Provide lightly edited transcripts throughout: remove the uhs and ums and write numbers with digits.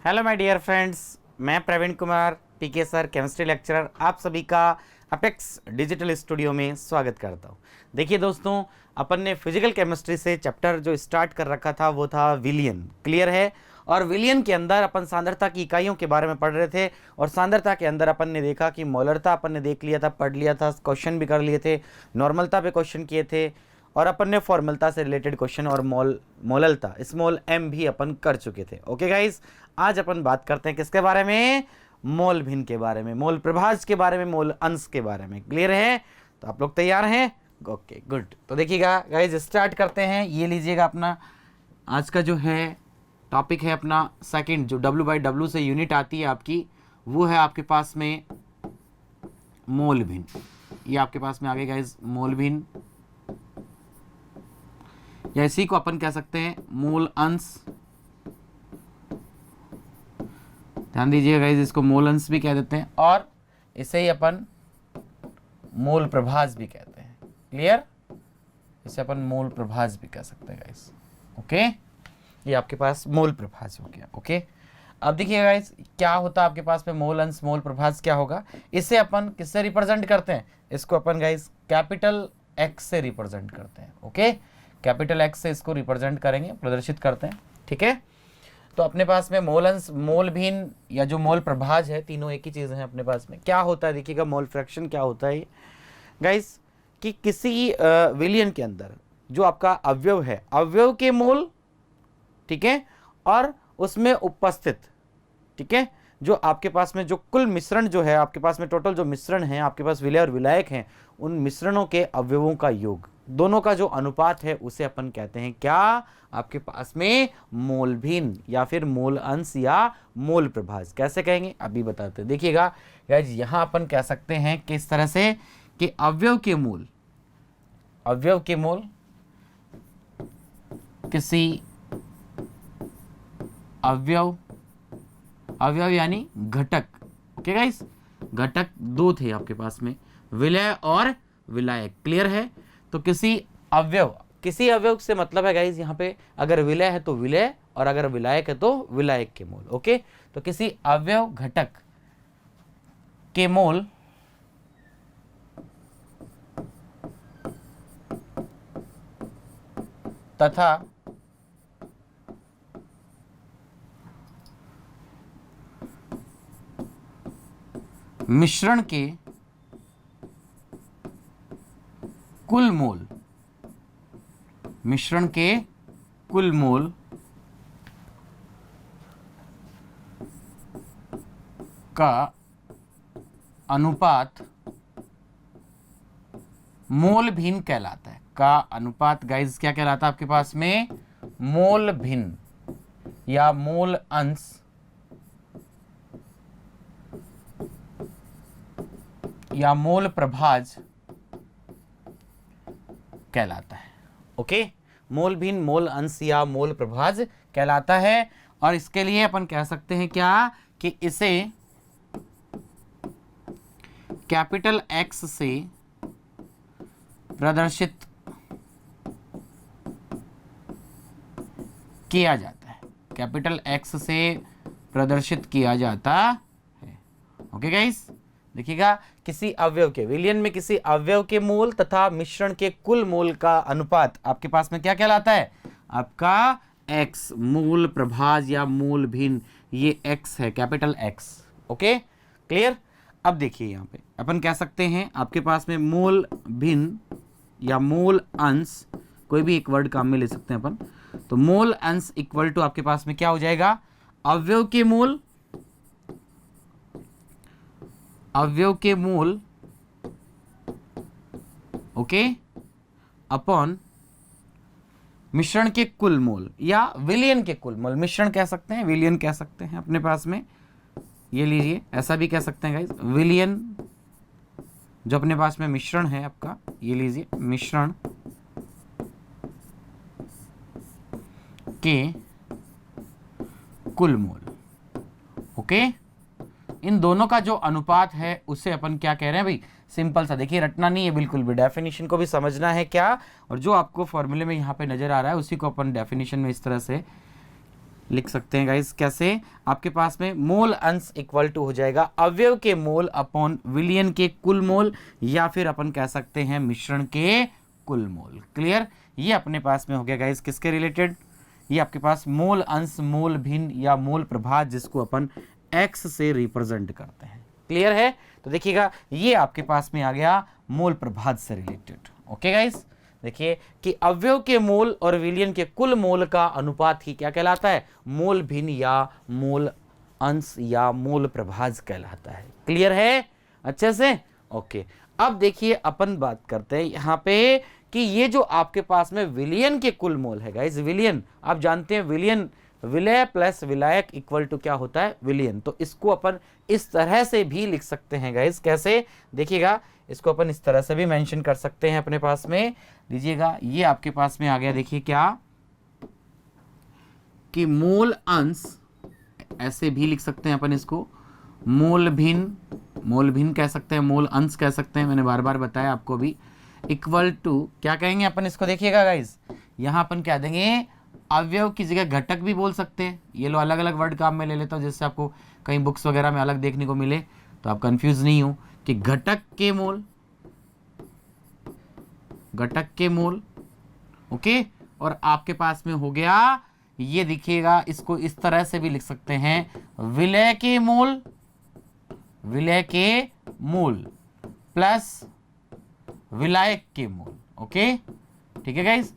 Hello my dear friends, मैं Praveen Kumar PK sir chemistry lecturer आप सभी का अपेक्स डिजिटल स्टूडियो में स्वागत करता हूं। देखिए दोस्तों, अपन ने फिजिकल केमिस्ट्री से चैप्टर जो स्टार्ट कर रखा था वो था विलियन। क्लियर है? और विलियन के अंदर अपन सांद्रता की इकाइयों के बारे में पढ़ रहे थे और सांद्रता के अंदर अपन ने देखा कि मोलरता अपन ने देख लिया था, पढ़ लिया था, क्वेश्चन भी कर लिए थे, नॉर्मलता पे क्वेश्चन किए थे और अपन ने फॉर्मलता से रिलेटेड क्वेश्चन और मोललता स्मॉल एम भी अपन कर चुके थे। ओके गाइस, आज अपन बात करते हैं किसके बारे में? मोल भिन्न के बारे में, मोल प्रभाज के बारे में, मोल अंश के बारे में। क्लियर है? तो आप लोग तैयार हैं? Okay good. तो देखिएगा गाइस, स्टार्ट करते हैं। ये लीजिएगा अपना आज का जो है टॉपिक है अपना सेकंड, जो W/W से यूनिट आती है आपकी, वो है आपके पास में मोल भिन्न। ये आपके पास में आ गई गाइस मोल भिन्न, या इसी को अपन कह सकते हैं मोल अंश। ध्यान दीजिए गाइस, इसको मोल अंश भी कह देते हैं और इसे ही अपन मोल प्रभाज भी कहते हैं। क्लियर? इसे अपन मोल प्रभाज भी कह सकते हैं गाइस। ओके, ये आपके पास मोल प्रभाज हो गया। ओके, अब देखिए गाइस, क्या होता है आपके पास में मोल अंश मोल प्रभाज क्या होगा? इसे अपन किससे रिप्रेजेंट करते हैं? इसको अपन गाइस कैपिटल एक्स से रिप्रेजेंट करते हैं। ओके, कैपिटल एक्स से इसको रिप्रेजेंट करेंगे, प्रदर्शित करते हैं। ठीक है, तो अपने पास में मोल अंश मोल भिन्न या जो मोल प्रभाज है, तीनों एक ही चीज़ है अपने पास में। क्या होता है देखिएगा, मोल फ्रैक्शन क्या होता है गाइस, कि किसी विलियन के अंदर जो आपका अवयव है, अवयव के मोल, ठीक है, और उसमें उपस्थित, ठीक है, जो आपके पास में जो कुल मिश्रण जो है आपके पास में, टोटल जो मिश्रण है आपके पास, विलय और विलायक हैं, उन मिश्रणों के अवयवों का योग, दोनों का जो अनुपात है उसे अपन कहते हैं क्या? आपके पास में मोल भिन्न या फिर मोल अंश या मोल प्रभाज। कैसे कहेंगे अभी बताते हैं। देखिएगा गाइस, यहां अपन कह सकते हैं किस तरह से कि अवयव के मूल, अवयव के मूल किसी अवयव, अवयव यानी घटक। ओके गाइस, घटक दो थे आपके पास में, विलय और विलायक। क्लियर है? तो किसी अवयव, किसी अवयव से मतलब है गाइस यहाँ पे, अगर विलय है तो विलय और अगर विलायक है तो विलायक के मोल। ओके, तो किसी अवयव घटक के मोल तथा मिश्रण के कुल मोल, मिश्रण के कुल मोल का अनुपात मोल भिन्न कहलाता है। का अनुपात गाइस क्या कहलाता है आपके पास में? मोल भिन्न या मोल अंश या मोल प्रभाज कहलाता है। ओके, मोल भिन्न, मोल अंश या मोल प्रभाज कहलाता है। और इसके लिए अपन कह सकते हैं क्या? कि इसे कैपिटल एक्स से प्रदर्शित किया जाता है, कैपिटल एक्स से प्रदर्शित किया जाता है। ओके गाइस, देखिएगा, किसी अवयव के, विलियन में किसी अवयव के मोल तथा मिश्रण के कुल मोल का अनुपात आपके पास में क्या कहलाता है? आपका x, मोल प्रभाज या मोल भिन्न, ये x है, कैपिटल X। Okay, clear? अब देखिए यहाँ पे अपन कह सकते हैं आपके पास में मोल भिन्न या मोल अंश, कोई भी एक वर्ड काम में ले सकते हैं अपन। तो मोल अंश इक्वल टू आपके पास में क्या हो जाएगा? अवयव के मोल, अवयव के मोल, ओके, अपॉन मिश्रण के कुल मोल या विलियन के कुल मोल। मिश्रण कह सकते हैं, विलियन कह सकते हैं अपने पास में। ये लीजिए, ऐसा भी कह सकते हैं गाइस, विलियन जो अपने पास में मिश्रण है आपका, ये लीजिए, मिश्रण के कुल मोल। ओके, इन दोनों का जो अनुपात है उसे अपन क्या कह रहे हैं भाई? सिंपल सा, देखिए रटना नहीं है बिल्कुल भी, डेफिनेशन को भी समझना है क्या, और जो आपको फॉर्मूले में यहाँ पे नजर आ रहा है उसी को अपन डेफिनेशन में इस तरह से लिख सकते हैं गाइस, कैसे? आपके पास में मोल अंश इक्वल टू हो जाएगा अवयव के मोल अपॉन विलयन के कुल मोल, या फिर अपन कह सकते हैं मिश्रण के कुल मोल। क्लियर? ये अपने पास में हो गया गाइस किसके रिलेटेड? ये आपके पास मोल अंश, मोल भिन्न या मोल प्रभाज, जिसको अपन x से रिप्रेजेंट करते हैं। क्लियर है? तो देखिएगा ये आपके पास में आ गया मोल प्रभाज से रिलेटेड। ओके गाइस, देखिए कि अवयव के मोल और विलयन के कुल मोल का अनुपात ही क्या कहलाता है? मोल भिन्न या मोल अंश या मोल प्रभाज कहलाता है। क्लियर है अच्छे से? ओके, अब देखिए अपन बात करते हैं यहाँ पे कि ये जो आपके पास में विलयन के कुल मोल है गाइस, विलयन आप जानते हैं, विलयन विलय प्लस विलायक इक्वल टू क्या होता है? विलयन। तो इसको अपन इस तरह से भी लिख सकते हैं गाइस, कैसे? देखिएगा इसको अपन इस तरह से भी मेंशन कर सकते हैं अपने पास में। लीजिएगा ये आपके पास में आ गया, देखिए क्या कि मोल अंश, ऐसे भी लिख सकते हैं अपन इसको, मोल भिन्न कह सकते हैं, मोल अंश कह सकते हैं, मैंने बार बार बताया आपको भी, इक्वल टू क्या कहेंगे अपन इसको? देखिएगा गाइस यहां अपन कह देंगे अवयव की जगह घटक भी बोल सकते हैं। ये लो अलग अलग वर्ड काम में ले लेता हूं, जिससे आपको कहीं बुक्स वगैरह में अलग देखने को मिले तो आप कंफ्यूज नहीं हो कि घटक के मोल, ओके। और आपके पास में हो गया ये, दिखिएगा इसको इस तरह से भी लिख सकते हैं, विलय के मूल प्लस विलायक के मूल। ओके ठीक है गाइस,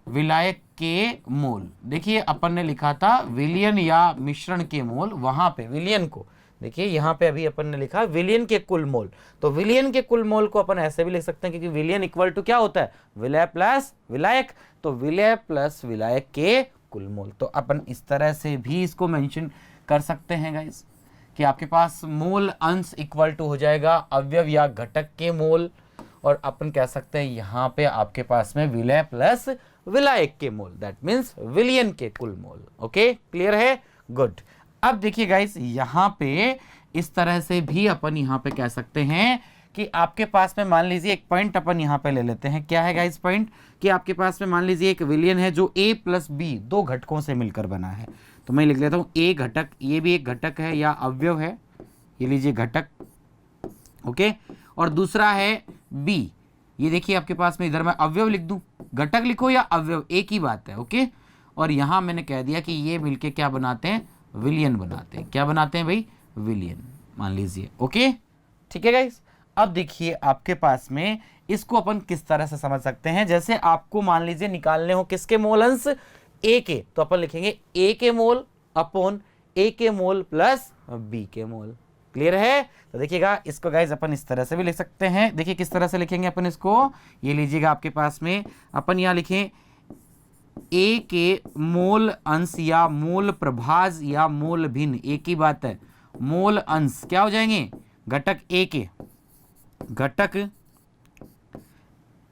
विलायक के मूल। देखिए अपन ने लिखा था विलयन या मिश्रण के मूल, वहां पे विलयन को देखिए यहाँ पे अभी अपन ने लिखा विलयन के कुल मोल, तो विलयन के कुल मोल को अपन ऐसे भी लिख सकते हैं, क्योंकि विलयन इक्वल टू क्या होता है? विलय प्लस विलायक, तो विलय प्लस विलायक के कुल मोल। तो अपन इस तरह से भी इसको मेंशन कर सकते हैं गाइस कि आपके पास मोल अंश इक्वल टू हो जाएगा अवयव या घटक के मोल, और अपन कह सकते हैं यहाँ पे आपके पास में विलय प्लस विलायक के मोल, दैट मीन्स विलयन के कुल मोल। ओके क्लियर है? गुड। अब देखिए गाइस यहाँ पे इस तरह से भी अपन यहाँ पे कह सकते हैं कि आपके पास में मान लीजिए एक पॉइंट अपन यहाँ पे ले लेते हैं। क्या है गाइस पॉइंट? कि आपके पास में मान लीजिए एक विलयन है जो a प्लस b दो घटकों से मिलकर बना है। तो मैं लिख लेता हूँ a घटक, ये भी एक घटक है या अवयव है, ये लीजिए घटक, ओके। और दूसरा है b, ये देखिए आपके पास में, इधर मैं अवयव लिख दूं, घटक लिखो या अवयव एक ही बात है, ओके। और यहां मैंने कह दिया कि ये मिलके क्या बनाते हैं? विलयन बनाते हैं। क्या बनाते हैं भाई? विलयन मान लीजिए। ओके ठीक है गाइस। अब देखिए आपके पास में इसको अपन किस तरह से समझ सकते हैं, जैसे आपको मान लीजिए निकालने हो किसके मोल अंश? ए के, तो अपन लिखेंगे ए के मोल अपॉन ए के मोल प्लस बी के मोल। क्लियर है? तो देखिएगा इसको गाइज अपन इस तरह से भी लिख सकते हैं। देखिए किस तरह से लिखेंगे अपन इसको, ये लीजिएगा आपके पास में अपन यहाँ लिखें ए के मोल अंश या मोल प्रभाज या मोल भिन्न, एक ही बात है। मोल अंश क्या हो जाएंगे? घटक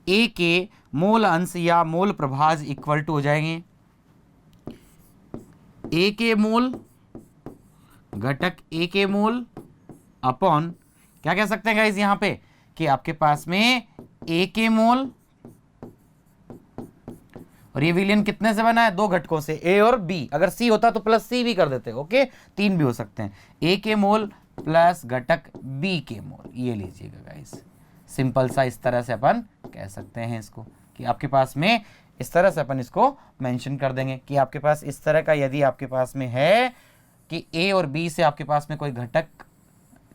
ए के मोल अंश या मोल प्रभाज इक्वल टू हो जाएंगे ए के मोल, घटक ए के मोल अपॉन क्या कह सकते हैं गाइस यहां पे कि आपके पास में ए के मोल, और ये विलयन कितने से बना है? दो घटकों से, ए और बी। अगर सी होता तो प्लस सी भी कर देते, ओके, तीन भी हो सकते हैं। ए के मोल प्लस घटक बी के मोल, ये लीजिएगा गाइस, सिंपल सा इस तरह से अपन कह सकते हैं इसको, कि आपके पास में इस तरह से अपन इसको मेंशन कर देंगे कि आपके पास इस तरह का यदि आपके पास में है कि ए और बी से आपके पास में कोई घटक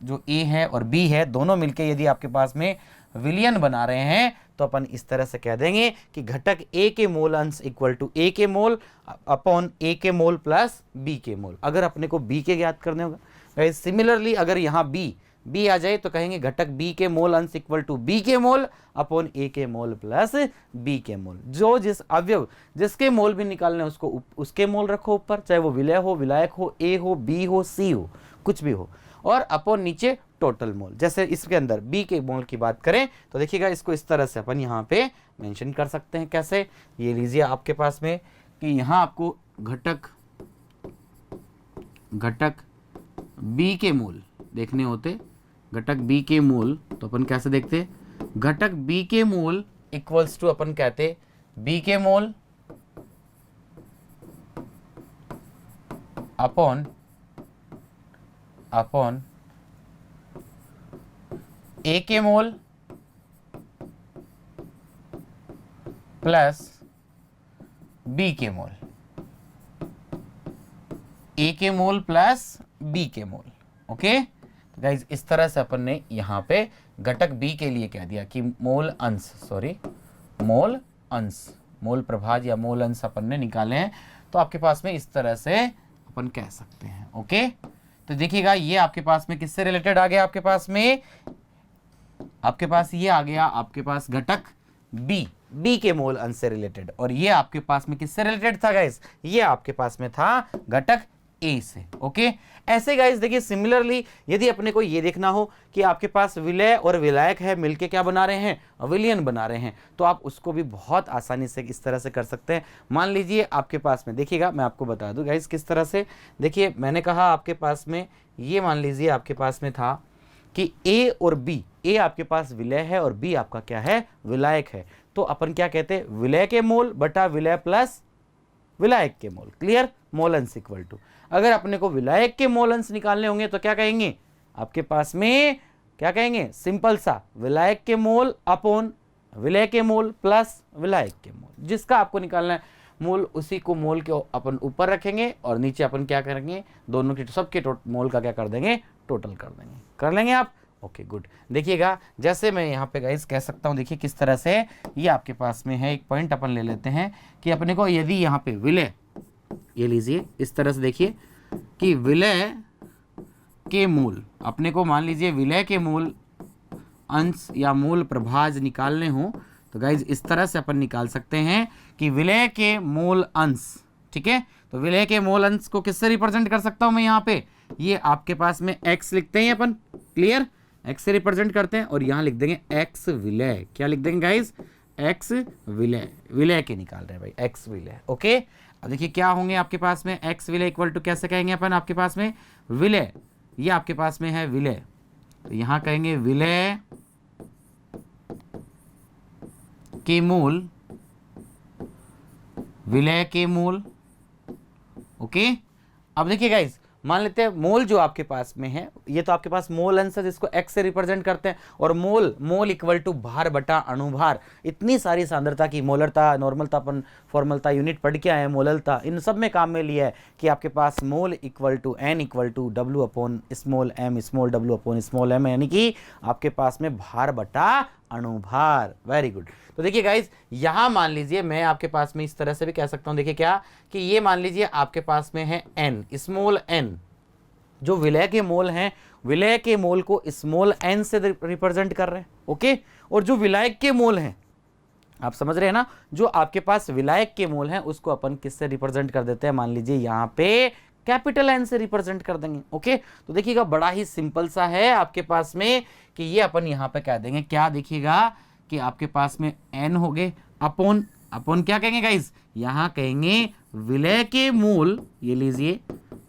जो ए है और बी है दोनों मिलके यदि आपके पास में विलयन बना रहे हैं, तो अपन इस तरह से कह देंगे कि घटक ए के मोल अंश इक्वल टू ए के मोल अपॉन ए के मोल प्लस बी के मोल। अगर अपने को बी के ज्ञात करने होगा, सिमिलरली अगर यहाँ बी आ जाए तो कहेंगे घटक बी के मोल अंश इक्वल टू बी के मोल अपॉन ए के मोल प्लस बी के मोल। जो जिस अवयव जिसके मोल भी निकालने उसको उसके मोल रखो ऊपर, चाहे वो विलय हो, विलायक हो, ए हो, बी हो, सी हो, कुछ भी हो, और अपॉन नीचे टोटल मोल। जैसे इसके अंदर बी के मोल की बात करें तो देखिएगा इसको इस तरह से अपन यहाँ पे मेंशन कर सकते हैं। कैसे? ये लीजिए आपके पास में कि यहाँ आपको घटक बी के मोल देखने होते, घटक बी के मोल, तो अपन कैसे देखते? घटक बी के मोल इक्वल्स टू अपन कहते बी के मोल अपॉन ए के मोल प्लस बी के मोल, ए के मोल प्लस बी के मोल। ओके, तो गाइज इस तरह से अपन ने यहाँ पे घटक बी के लिए कह दिया कि मोल अंश, मोल प्रभाज या मोल अंश अपन ने निकाले हैं। तो आपके पास में इस तरह से अपन कह सकते हैं। ओके, तो देखिएगा ये आपके पास में किससे रिलेटेड आ गया, आपके पास ये आ गया आपके पास घटक बी के मोल अंश से रिलेटेड, और ये आपके पास में किससे रिलेटेड था गाइस, ये आपके पास में था घटक ए से। ओके, ऐसे गाइस देखिए सिमिलरली यदि अपने को ये देखना हो कि आपके पास विलय और विलायक है, मिलके क्या बना रहे हैं, विलयन बना रहे हैं, तो आप उसको भी बहुत आसानी से इस तरह से कर सकते हैं। मान लीजिए आपके पास में, देखिएगा मैं आपको बता दूं गाइस किस तरह से। देखिए मैंने कहा आपके पास में ये मान लीजिए आपके पास में था कि ए और बी, ए आपके पास विलय है और बी आपका क्या है, विलायक है। तो अपन क्या कहते हैं, विलय के मोल बटा विलय प्लस विलायक के मोल। क्लियर, मोल अंश इक्वल टू, अगर अपने को विलायक के मोल अंश निकालने होंगे तो क्या कहेंगे, आपके पास में क्या कहेंगे, सिंपल सा विलायक के मोल अपॉन विलय के मोल प्लस विलायक के मोल। जिसका आपको निकालना है मोल, उसी को मोल के अपन ऊपर रखेंगे और नीचे अपन क्या करेंगे, दोनों के सबके मोल का क्या कर देंगे, टोटल कर देंगे। कर लेंगे आप, ओके गुड। देखिएगा जैसे मैं यहाँ पे गाइस कह सकता हूँ, देखिए किस तरह से ये आपके पास में है। एक पॉइंट अपन ले लेते हैं कि अपने को यदि यहाँ पे विलय, ये लीजिए इस तरह से देखिए कि विलय के मूल, अपने को मान लीजिए विलय के मूल अंश या मूल प्रभाज निकालने हो तो गाइज इस तरह से अपन निकाल सकते हैं कि विलय के मूल अंश, ठीक है। तो विलय के मूल अंश को किससे रिप्रेजेंट कर सकता हूं मैं, यहाँ पे ये आपके पास में x लिखते हैं अपन, क्लियर, x से रिप्रेजेंट करते हैं और यहाँ लिख देंगे x विलय। क्या लिख देंगे गाइज, x विलय, विलय के निकाल रहे हैं भाई, x विलय। ओके, अब देखिए क्या होंगे आपके पास में, x विलय इक्वल टू कैसे कहेंगे अपन, आपके पास में विलय, ये आपके पास में है विलय, तो यहाँ कहेंगे विलय के मूल, विलय के मूल। ओके, अब देखिए गाइस मान लेते हैं मोल जो आपके पास में है, ये तो आपके पास मोल अंश है जिसको x से रिप्रेजेंट करते हैं, और मोल इक्वल टू भार बटा अणुभार। इतनी सारी सांद्रता की मोलरता, नॉर्मलता, अपन फॉर्मलता यूनिट पढ़ के आए हैं, मोललता, इन सब में काम में लिया है कि आपके पास mole equal to n equal to W upon small m small w upon small m, यानी कि आपके पास में भार बटा अणुभार। Very good. तो देखिए गाइज यहां मान लीजिए मैं आपके पास में इस तरह से भी कह सकता हूं, देखिए क्या कि ये मान लीजिए आपके पास में है n, स्मॉल n, जो विलय के मोल हैं, विलय के मोल को स्मॉल n से रिप्रेजेंट कर रहे हैं। ओके, और जो विलायक के मोल हैं, आप समझ रहे हैं ना, जो आपके पास विलायक के मोल हैं उसको अपन किससे रिप्रेजेंट कर देते हैं, मान लीजिए यहां पे कैपिटल N से रिप्रेजेंट कर देंगे। ओके, तो देखिएगा बड़ा ही सिंपल सा है आपके पास में कि ये अपन यहाँ पे कह देंगे क्या, देखिएगा कि आपके पास में n हो गए अपॉन, अपॉन क्या कहेंगे गाइस, यहाँ कहेंगे विलय के मूल, ये लीजिए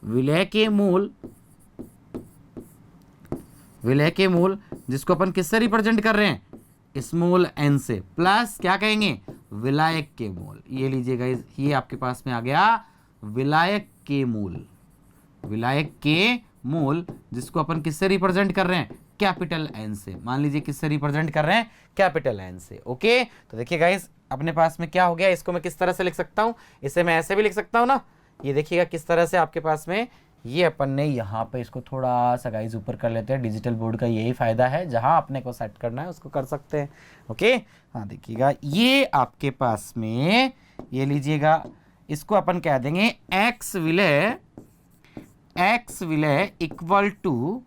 विलय के मूल, विलय के मूल जिसको अपन किससे रिप्रेजेंट कर रहे हैं, स्मॉल n से, प्लस क्या कहेंगे, विलायक के मूल, ये लीजिए गाइस ये आपके पास में आ गया विलायक के मूल, विलायक के मूल जिसको अपन किससे रिप्रेजेंट कर रहे हैं, कैपिटल N से। मान लीजिए किससे रिप्रेजेंट कर रहे हैं, कैपिटल N से। ओके, तो देखिए गाइस अपने पास में क्या हो गया, इसको मैं किस तरह से लिख सकता हूं, इसे मैं ऐसे भी लिख सकता हूं ना, ये देखिएगा किस तरह से आपके पास में, ये अपन ने यहाँ पे इसको थोड़ा सा गाइस ऊपर कर लेते हैं। डिजिटल बोर्ड का यही फायदा है, जहां अपने को सेट करना है उसको कर सकते हैं। ओके, हाँ देखिएगा ये आपके पास में, ये लीजिएगा इसको अपन कह देंगे x विलय इक्वल टू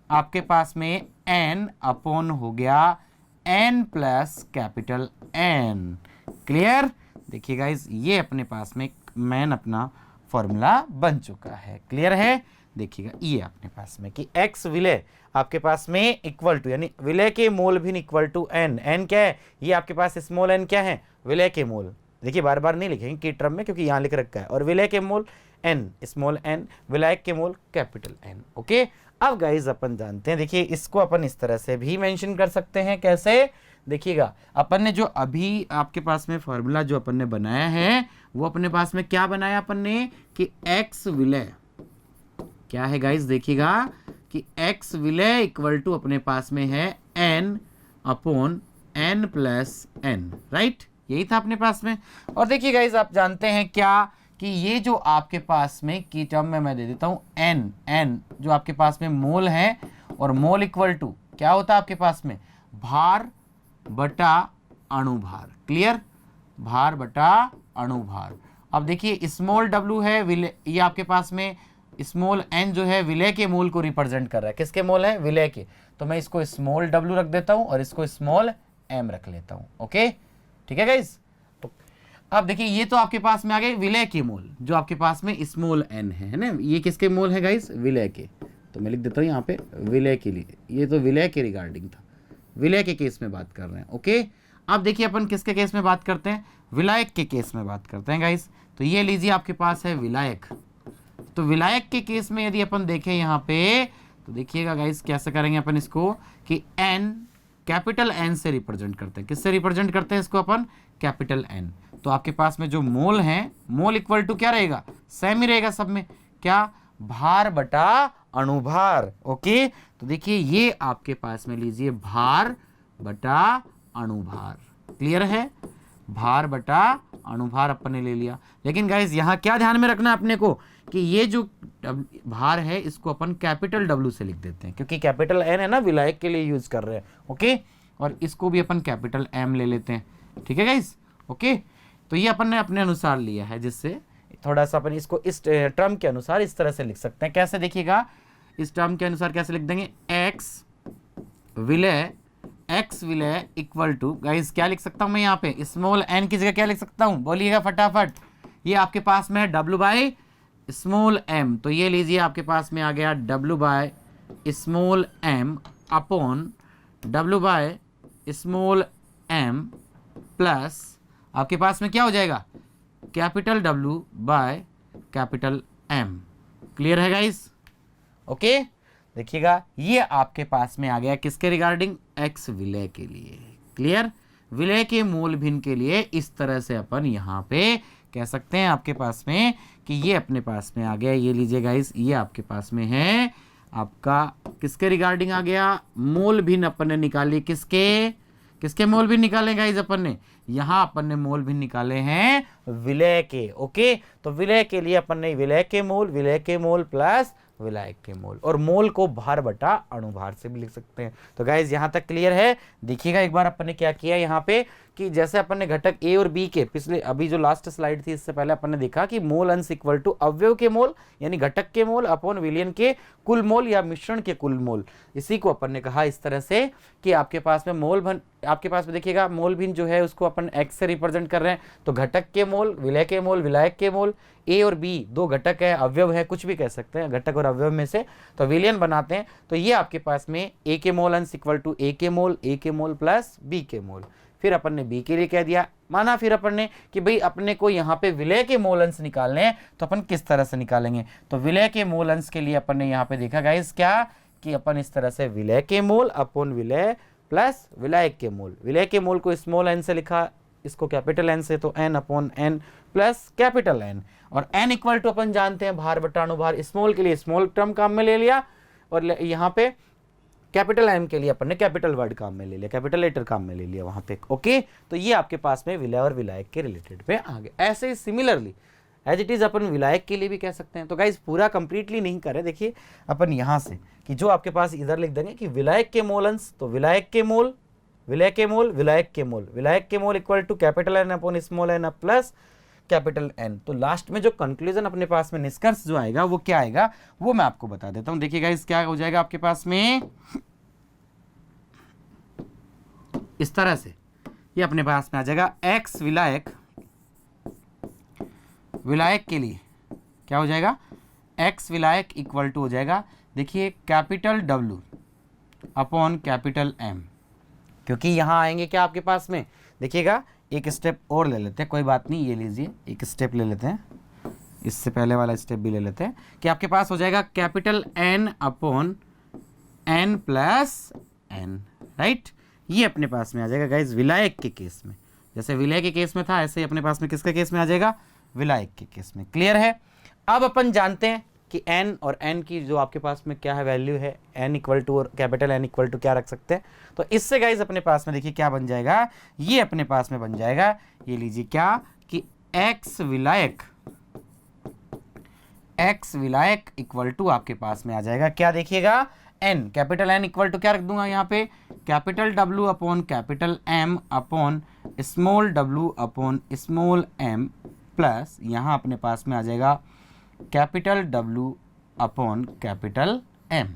आपके पास में n अपॉन हो गया n plus capital N। Clear, देखिए गाइस ये अपने पास में मैन अपना फॉर्मूला बन चुका है। क्लियर है, देखिएगा ये अपने पास में कि x विलय आपके पास में इक्वल टू, यानी विलय के मोल भी इक्वल टू n, n क्या है, ये आपके पास स्मॉल n क्या है, विलय के मोल, देखिए बार बार नहीं लिखेंगे की टर्म में क्योंकि यहाँ लिख रखा है, और विलय के मोल n स्मॉल n, विलायक के मोल कैपिटल N। ओके, अब गाइज अपन जानते हैं, देखिए इसको अपन इस तरह से भी मेंशन कर सकते हैं, कैसे, देखिएगा अपन ने जो अभी आपके पास में फॉर्मूला जो अपन ने बनाया है वो अपने पास में क्या बनाया अपन ने कि x विलय क्या है गाइस, देखिएगा कि x विलय इक्वल टू अपने पास में है n upon n plus n, right, यही था अपने पास में। और देखिए गाइस आप जानते हैं क्या कि ये जो आपके पास में की टर्म में मैं दे देता हूँ n जो आपके पास में मोल है, और मोल इक्वल टू क्या होता है आपके पास में, भार बटा अणुभार। क्लियर, भार बटा अणुभार। अब देखिए स्मॉल w है विलय, ये आपके पास में स्मॉल n जो है विलय के मोल को रिप्रेजेंट कर रहा है। किसके मोल है, विलय के। तो मैं इसको स्मॉल w रख देता हूं और इसको स्मॉल m रख लेता हूं। ओके, ठीक है गाइस। तो अब देखिए ये तो आपके पास में आ गए विलय के मोल, जो आपके पास में स्मॉल n है ना, ये किसके मोल है गाइस, विलय के। तो मैं लिख देता हूँ यहाँ पे विलय के लिए, ये तो विलय के रिगार्डिंग था, विलय के केस में बात कर रहे हैं। ओके, अब देखिए अपन किसके केस में बात करते हैं, विलायक के केस में बात करते हैं गाइस। तो ये लीजिए आपके पास है विलायक। तो विलायक के केस में यदि अपन देखें यहाँ पे, तो देखिएगा गाइस कैसे करेंगे अपन इसको कि n कैपिटल N से रिप्रेजेंट करते हैं। किससे रिप्रेजेंट करते हैं इसको अपन, कैपिटल N। तो आपके पास में जो मोल है, मोल इक्वल टू क्या रहेगा, सेम ही रहेगा सब में, क्या, भार बटा अणुभार। ओके, तो देखिए ये आपके पास में लीजिए भार बटा अणुभार। क्लियर है, भार बटा अणुभार अपन ने ले लिया। लेकिन गाइस यहाँ क्या ध्यान में रखना है अपने को कि ये जो भार है इसको अपन कैपिटल W से लिख देते हैं, क्योंकि कैपिटल N है ना, विलायक के लिए यूज कर रहे हैं। ओके, और इसको भी अपन कैपिटल M ले लेते हैं। ठीक है गाइस, ओके। तो ये अपन ने अपने अनुसार लिया है, जिससे थोड़ा सा अपन इसको इस टर्म के अनुसार इस तरह से लिख सकते हैं। कैसे देखिएगा, इस टर्म के अनुसार कैसे लिख देंगे, x विलय इक्वल टू, गाइस क्या लिख सकता हूं मैं यहाँ पे, स्मॉल n की जगह क्या लिख सकता हूं, बोलिएगा फटाफट। ये आपके पास में है w बाय स्मॉल m, तो ये लीजिए आपके पास में आ गया w by small m upon w by small m plus आपके पास में क्या हो जाएगा, capital W by capital M। Clear है गाइस, ओके। देखिएगा ये आपके पास में आ गया किसके रिगार्डिंग, x विलय के लिए। क्लियर, विलय के मूल भिन्न के लिए इस तरह से अपन यहाँ पे कह सकते हैं आपके पास में कि ये अपने पास में आ गया। ये लीजिए गाइस, ये आपके पास में है आपका किसके रिगार्डिंग आ गया, मूल भिन्न अपन ने निकाली, किसके मोल भिन्न निकाले गाइस अपन ने, यहाँ अपन ने मोल भिन्न निकाले हैं विलय के। ओके, तो विलय के लिए अपन ने विलय के मोल प्लस विलायक के मोल, और मोल को भार बटा अणुभार से भी लिख सकते हैं। तो गाइज यहाँ तक क्लियर है। देखिएगा एक बार अपन ने क्या किया यहाँ पे कि जैसे अपन ने घटक ए और बी के, पिछले अभी जो लास्ट स्लाइड थी इससे पहले अपन ने देखा कि मोल अंश इक्वल टू अवयव के मोल यानी घटक के मोल अपॉन विलयन के कुल मोल या मिश्रण के कुल मोल। इसी को अपन ने कहा इस तरह से कि आपके पास में मोल भिन्न, आपके पास में देखिएगा मोल भिन्न जो है उसको अपन x से रिप्रेजेंट कर रहे हैं। तो घटक के मोल, विलय के मोल, विलायक के मोल, ए और बी दो घटक है, अवयव है, कुछ भी कह सकते हैं घटक और अवयव में से, तो विलयन बनाते हैं। तो ये आपके पास में ए के मोल अंश इक्वल टू ए के मोल प्लस बी के मोल। फिर अपन ने बी के लिए कह दिया, माना फिर अपन ने कि भाई अपने को यहाँ पे विलय के मोल अंश निकालने हैं, तो अपन किस तरह से निकालेंगे। तो विलय के मोल अंश के लिए अपन ने यहाँ पे देखा गाइस क्या कि अपन इस तरह से विलय के मोल अपॉन विलय प्लस विलायक के मोल। विलय के मोल को स्मॉल n से लिखा, इसको कैपिटल N से, तो n upon n plus capital N, और n इक्वल टू अपन जानते हैं भार बटा अणुभार। स्मॉल के लिए स्मॉल टर्म काम में ले लिया, और यहाँ पे कैपिटल M के लिए अपन ने कैपिटल वर्ड काम में ले लिया, कैपिटल लेटर काम में ले लिया वहां पे। ओके, तो ये आपके पास में विलय और विलायक के रिलेटेड पे आ गए। ऐसे ही सिमिलरली एज इट इज अपन विलायक के लिए भी कह सकते हैं। तो गाइज पूरा कंप्लीटली नहीं करे, देखिए अपन यहाँ से कि जो आपके पास इधर लिख देंगे कि विलायक के मोल अंश, तो विलायक के मोल, विलय के मोल, विलायक के मोल, विलायक के mole equal to capital N upon small n plus capital N। तो लास्ट में जो कंक्लूजन अपने पास में निष्कर्ष जो आएगा वो क्या आएगा वो मैं आपको बता देता हूं। देखिएगा इस क्या हो जाएगा आपके पास में इस तरह से, ये अपने पास में आ जाएगा x विलायक के लिए क्या हो जाएगा, x विलायक इक्वल टू हो जाएगा, देखिए capital W upon capital M। क्योंकि यहाँ आएंगे क्या आपके पास में, देखिएगा एक स्टेप और ले लेते हैं, कोई बात नहीं, ये लीजिए एक स्टेप ले लेते हैं, इससे पहले वाला स्टेप भी ले लेते हैं कि आपके पास हो जाएगा capital N upon N plus N, right. ये अपने पास में आ जाएगा गाइज विलायक के केस में, जैसे विलय के केस में था ऐसे ही अपने पास में किसके केस में आ जाएगा, विलायक के केस में। क्लियर है। अब अपन जानते हैं कि n और n की जो आपके पास में क्या है वैल्यू है, n इक्वल टू और कैपिटल N इक्वल टू क्या रख सकते हैं। तो इससे गाइज अपने पास में देखिए क्या बन जाएगा, ये अपने पास में बन जाएगा, ये लीजिए क्या कि x विलायक इक्वल टू आपके पास में आ जाएगा क्या, देखिएगा n, capital N equal to क्या रख दूंगा यहाँ पे, capital W upon capital M upon small w upon small m plus यहाँ अपने पास में आ जाएगा capital W upon capital M।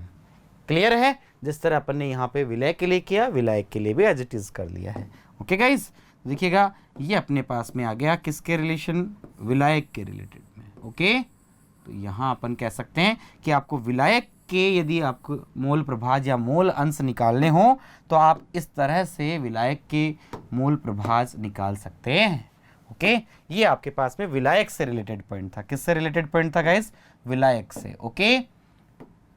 Clear है, जिस तरह अपन ने यहाँ पे विलय के लिए किया, विलायक के लिए भी एज इट इज कर लिया है। ओके गाइज, देखिएगा ये अपने पास में आ गया किसके रिलेशन, विलायक के रिलेटेड में। ओके, तो यहाँ अपन कह सकते हैं कि आपको विलायक के यदि आपको मोल प्रभाज या मोल अंश निकालने हो तो आप इस तरह से विलायक के मोल प्रभाज निकाल सकते हैं। ओके, ये आपके पास में विलायक से रिलेटेड पॉइंट था। किससे रिलेटेड पॉइंट था गाइस, विलायक से। ओके,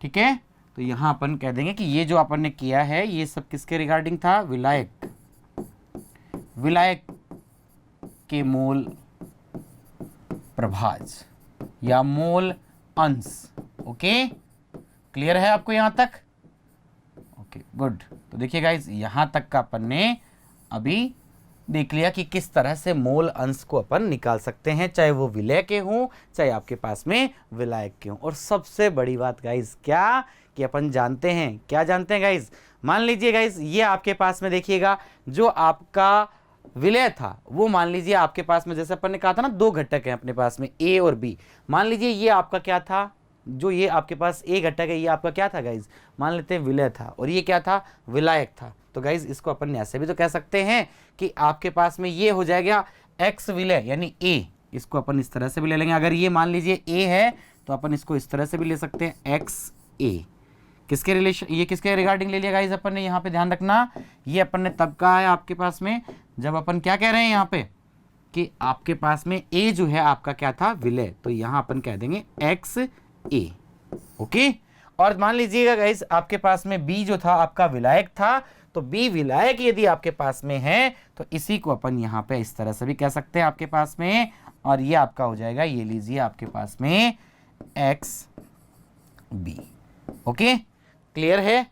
ठीक है, तो यहाँ अपन कह देंगे कि ये जो अपन ने किया है ये सब किसके रिगार्डिंग था, विलायक के मोल प्रभाज या मोल अंश। ओके, क्लियर है आपको यहाँ तक। ओके गुड, तो देखिए गाइस यहाँ तक का अपन ने अभी देख लिया कि किस तरह से मोल अंश को अपन निकाल सकते हैं, चाहे वो विलय के हों चाहे आपके पास में विलायक के हों। और सबसे बड़ी बात गाइस क्या कि अपन जानते हैं, क्या जानते हैं गाइस, मान लीजिए गाइस ये आपके पास में देखिएगा जो आपका विलय था वो मान लीजिए आपके पास में, जैसे अपन ने कहा था ना दो घटक हैं अपने पास में A और B, मान लीजिए ये आपका क्या था, जो ये आपके पास A घटक है ये आपका क्या था गाइज, मान लेते हैं विलय था, और ये क्या था, विलायक था। तो गाइज इसको अपन ऐसे भी तो कह सकते हैं कि आपके पास में ये हो जाएगा x विलय यानी A, इसको अपन इस तरह से भी ले लेंगे। अगर ये मान लीजिए A है तो अपन इसको इस तरह से भी ले सकते हैं x A। किसके रिलेशन, ये किसके रिगार्डिंग ले लिया गाइज अपन ने, यहाँ पे ध्यान रखना ये अपन ने तब कहा है आपके पास में जब अपन क्या कह रहे हैं यहाँ पे कि आपके पास में A जो है आपका क्या था, विलय, तो यहाँ अपन कह देंगे x A। ओके, और मान लीजिएगा गाइस आपके पास में B जो था आपका विलायक था, तो B विलायक यदि आपके पास में है तो इसी को अपन यहाँ पे इस तरह से भी कह सकते हैं आपके पास में, और ये आपका हो जाएगा, ये लीजिए आपके पास में x B। ओके, क्लियर है,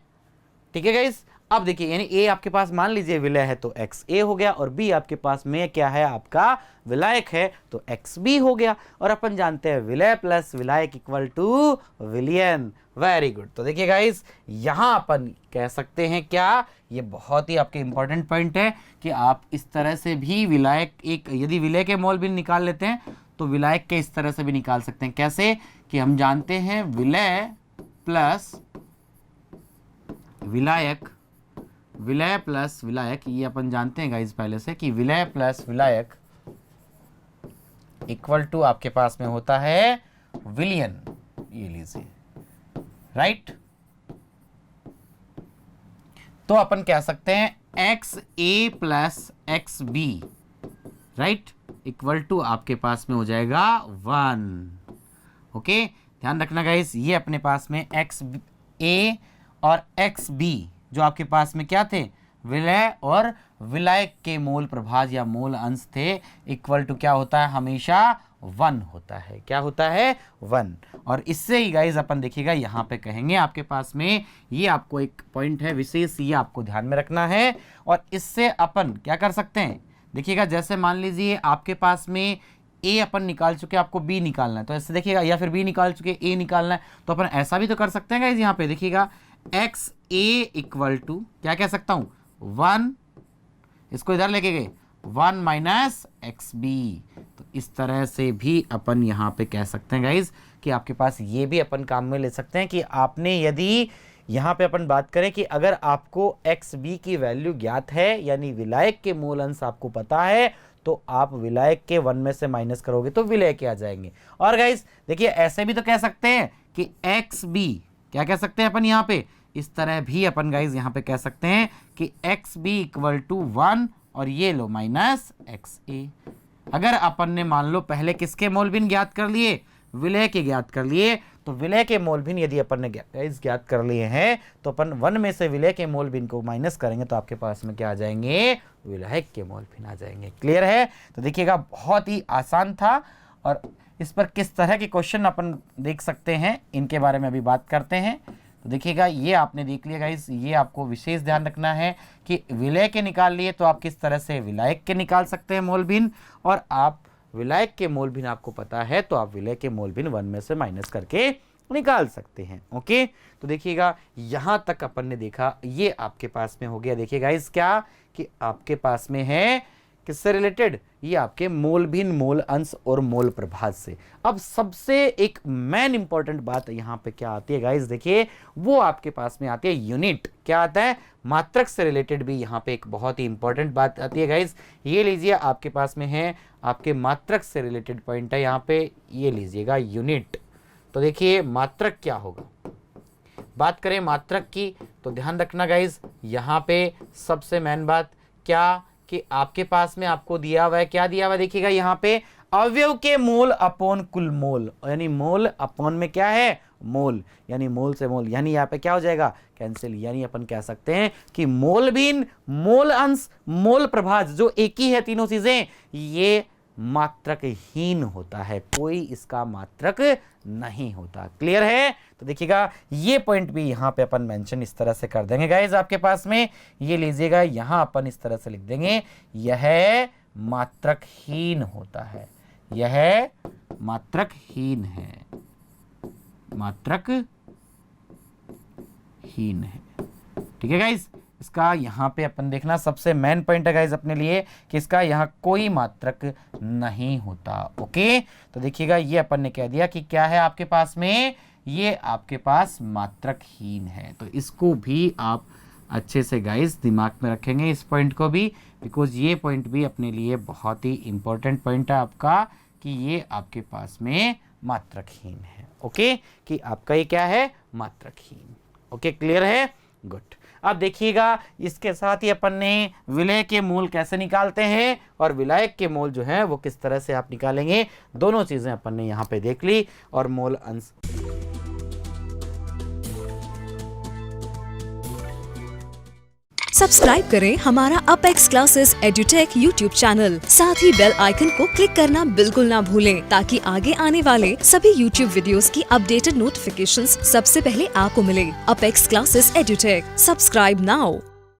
ठीक है गाइस। अब देखिए यानी A आपके पास मान लीजिए विलय है तो x A हो गया, और B आपके पास में क्या है आपका विलायक है तो x B हो गया। और अपन जानते हैं विलय प्लस विलायक इक्वल टू विलयन। वेरी गुड, तो देखिए गाइस यहाँ अपन कह सकते हैं क्या, ये बहुत ही आपके इंपॉर्टेंट पॉइंट है कि आप इस तरह से भी विलायक एक यदि विलय के मोल भी निकाल लेते हैं तो विलायक के इस तरह से भी निकाल सकते हैं। कैसे कि हम जानते हैं विलय प्लस विलायक, विलय प्लस विलायक, ये अपन जानते हैं गाइज पहले से कि विलय प्लस विलायक इक्वल टू आपके पास में होता है विलियन। ये लीजिए, राइट। तो अपन कह सकते हैं X A plus X B, right, equal to आपके पास में हो जाएगा 1। ओके, ध्यान रखना गाइज ये अपने पास में एक्स ए और एक्स बी जो आपके पास में क्या थे, विलय और विलायक के मोल प्रभाज या मोल अंश थे, इक्वल टू क्या होता है, हमेशा 1 होता है। क्या होता है, 1। और इससे ही गाइज अपन देखिएगा यहाँ पे कहेंगे आपके पास में, ये आपको एक पॉइंट है विशेष, ये आपको ध्यान में रखना है। और इससे अपन क्या कर सकते हैं, देखिएगा जैसे मान लीजिए आपके पास में A अपन निकाल चुके, आपको B निकालना है, तो ऐसे देखिएगा, या फिर B निकाल चुके A निकालना है, तो अपन ऐसा भी तो कर सकते हैं गाइज, यहाँ पे देखिएगा एक्स ए इक्वल टू क्या कह सकता हूँ 1, इसको इधर लेके गए 1 माइनस एक्स बी। तो इस तरह से भी अपन यहाँ पे कह सकते हैं गाइज कि आपके पास ये भी अपन काम में ले सकते हैं कि आपने यदि यहाँ पे अपन बात करें कि अगर आपको एक्स बी की वैल्यू ज्ञात है यानी विलायक के मूल अंश आपको पता है, तो आप विलायक के 1 में से माइनस करोगे तो विलय के आ जाएंगे। और गाइज देखिए ऐसे भी तो कह सकते हैं कि एक्स बी, क्या कह सकते हैं अपन यहाँ पे, इस तरह भी अपन गाइज यहाँ पे कह सकते हैं कि एक्स बी इक्वल टू 1 और ये लो माइनस एक्स ए। अगर अपन ने मान लो पहले किसके मोल भिन्न ज्ञात कर लिए, विलय के ज्ञात कर लिए, तो विलय के मोल भिन्न यदि अपन ने ज्ञात कर लिए हैं तो अपन 1 में से विलय के मोल भिन्न को माइनस करेंगे तो आपके पास में क्या आ जाएंगे, विलायक के मोल भिन्न आ जाएंगे। क्लियर है, तो देखिएगा बहुत ही आसान था। और इस पर किस तरह के क्वेश्चन अपन देख सकते हैं, इनके बारे में अभी बात करते हैं। तो देखिएगा, ये आपने देख लिया गाइस, ये आपको विशेष ध्यान रखना है कि विलय के निकाल लिए तो आप किस तरह से विलायक के निकाल सकते हैं मोल भिन्न, और आप विलायक के मोल भिन्न आपको पता है तो आप विलय के मोल भिन्न 1 में से माइनस करके निकाल सकते हैं। ओके, तो देखिएगा यहाँ तक अपन ने देखा, ये आपके पास में हो गया। देखिए गाइस क्या कि आपके पास में है किससे रिलेटेड, ये आपके मोल भिन्न, मोल अंश और मोल प्रभाज से। अब सबसे एक मेन इंपॉर्टेंट बात यहाँ पे क्या आती है गाइस, देखिए वो आपके पास में आती है यूनिट। क्या आता है, मात्रक से रिलेटेड भी यहाँ पे एक बहुत ही इंपॉर्टेंट बात आती है गाइस। ये लीजिए आपके पास में है, आपके मात्रक से रिलेटेड पॉइंट है यहाँ पे, ये लीजिएगा यूनिट। तो देखिए मात्रक क्या होगा, बात करें मात्रक की तो ध्यान रखना गाइस, यहाँ पे सबसे मेन बात क्या कि आपके पास में आपको दिया हुआ है, क्या दिया हुआ है देखिएगा यहाँ पे, अवयव के मोल अपॉन कुल मोल, यानी मोल अपॉन में क्या है, मोल, यानी मोल से मोल, यानी यहाँ पे क्या हो जाएगा, कैंसिल। यानी अपन कह सकते हैं कि मोल भिन्न, मोल अंश, मोल प्रभाज जो एक ही है तीनों चीजें, ये मात्रकहीन होता है, कोई इसका मात्रक नहीं होता। क्लियर है? तो देखिएगा ये पॉइंट भी यहाँ पे अपन मेंशन इस तरह से कर देंगे गाइज आपके पास में, ये लीजिएगा यहाँ अपन इस तरह से लिख देंगे, यह मात्रकहीन होता है, यह मात्रकहीन है, मात्रकहीन है। ठीक है गाइज, इसका यहाँ पे अपन देखना सबसे मेन पॉइंट है गाइज अपने लिए कि इसका यहाँ कोई मात्रक नहीं होता। ओके, तो देखिएगा ये अपन ने कह दिया कि क्या है आपके पास में, ये आपके पास मात्रकहीन है। तो इसको भी आप अच्छे से गाइज दिमाग में रखेंगे, इस पॉइंट को भी, बिकॉज ये पॉइंट भी अपने लिए बहुत ही इंपॉर्टेंट पॉइंट है आपका कि ये आपके पास में मात्रकहीन है। ओके, कि आपका ये क्या है, मात्रकहीन। ओके, क्लियर है? गुड। अब देखिएगा इसके साथ ही अपन ने विलय के मूल कैसे निकालते हैं और विलायक के मूल जो है वो किस तरह से आप निकालेंगे, दोनों चीजें अपन ने यहाँ पे देख ली। और मोल अंश सब्सक्राइब करें हमारा apex classes edutech YouTube channel, साथ ही बेल आइकन को क्लिक करना बिल्कुल ना भूलें ताकि आगे आने वाले सभी यूट्यूब वीडियोस की अपडेटेड नोटिफिकेशंस सबसे पहले आपको मिले। Apex classes edutech, subscribe now.